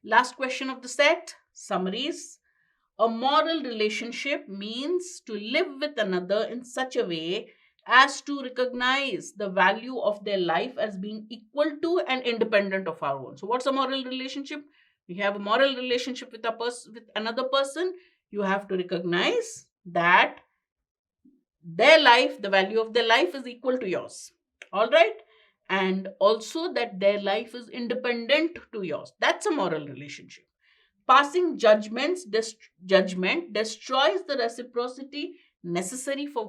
Last question of the set, summaries. A moral relationship means to live with another in such a way as to recognize the value of their life as being equal to and independent of our own. So, what's a moral relationship? We have a moral relationship with with another person. You have to recognize that their life, the value of their life, is equal to yours. All right, and also that their life is independent to yours. That's a moral relationship. Passing judgment destroys the reciprocity necessary for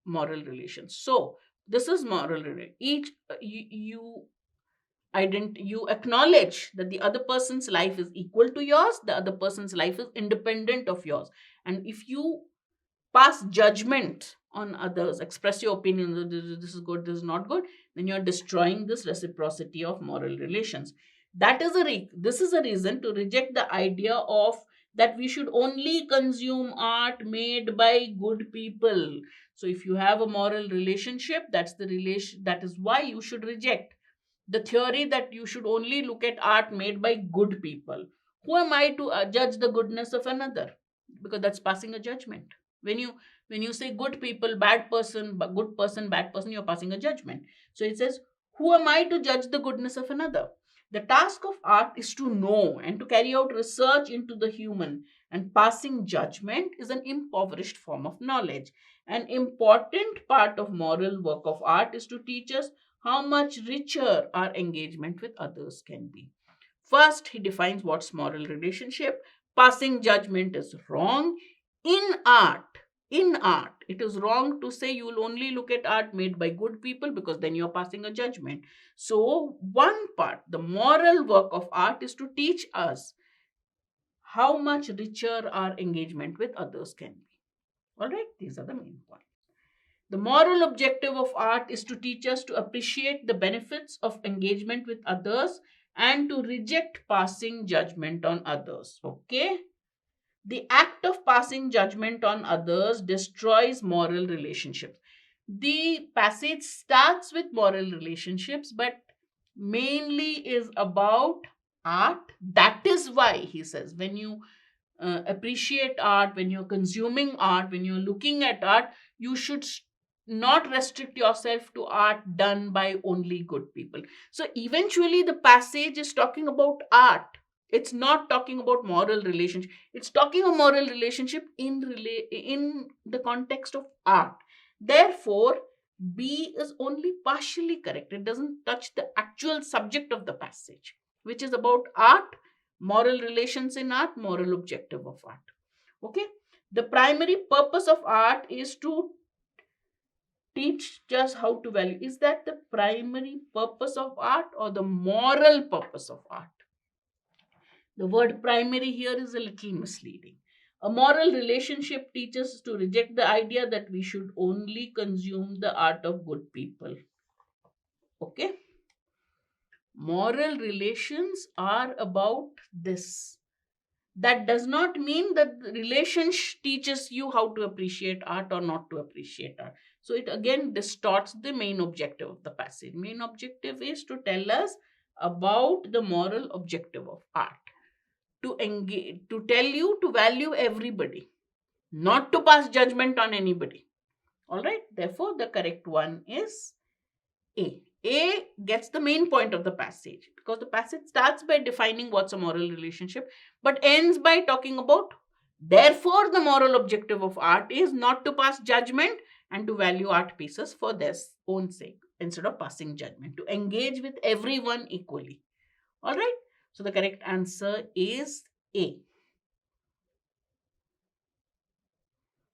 moral relations. So this is each you acknowledge that the other person's life is equal to yours, the other person's life is independent of yours. And if you pass judgment on others, express your opinion that this is good, this is not good, then you're destroying this reciprocity of moral relations. That is this is a reason to reject the idea of that we should only consume art made by good people. So if you have a moral relationship, that is why you should reject the theory that you should only look at art made by good people. Who am I to judge the goodness of another? Because that's passing a judgment. when you when you say good people, bad person, good person, bad person, you're passing a judgment. So it says, who am I to judge the goodness of another? The task of art is to know and to carry out research into the human, and passing judgment is an impoverished form of knowledge. An important part of moral work of art is to teach us how much richer our engagement with others can be. First, he defines what's moral relationship. Passing judgment is wrong. In art, it is wrong to say you will only look at art made by good people, because then you're passing a judgment. So, one part, the moral work of art is to teach us how much richer our engagement with others can be. All right, these are the main points. The moral objective of art is to teach us to appreciate the benefits of engagement with others and to reject passing judgment on others. Okay? The act of passing judgment on others destroys moral relationships. The passage starts with moral relationships, but mainly is about art. That is why he says, when you appreciate art, when you're consuming art, when you're looking at art, you should not restrict yourself to art done by only good people. So eventually, the passage is talking about art. It's not talking about moral relationship. It's talking a moral relationship in the context of art. Therefore, B is only partially correct. It doesn't touch the actual subject of the passage, which is about art, moral relations in art, moral objective of art. Okay, the primary purpose of art is to teach just how to value. Is that the primary purpose of art or the moral purpose of art? The word primary here is a little misleading. A moral relationship teaches us to reject the idea that we should only consume the art of good people. Okay, moral relations are about this. That does not mean that the relationship teaches you how to appreciate art or not to appreciate art. So it again distorts the main objective of the passage. Main objective is to tell us about the moral objective of art. To engage, to tell you to value everybody, not to pass judgment on anybody. All right. Therefore, the correct one is A. A gets the main point of the passage, because the passage starts by defining what's a moral relationship but ends by talking about, therefore, the moral objective of art is not to pass judgment and to value art pieces for their own sake instead of passing judgment, to engage with everyone equally. All right. So the correct answer is A.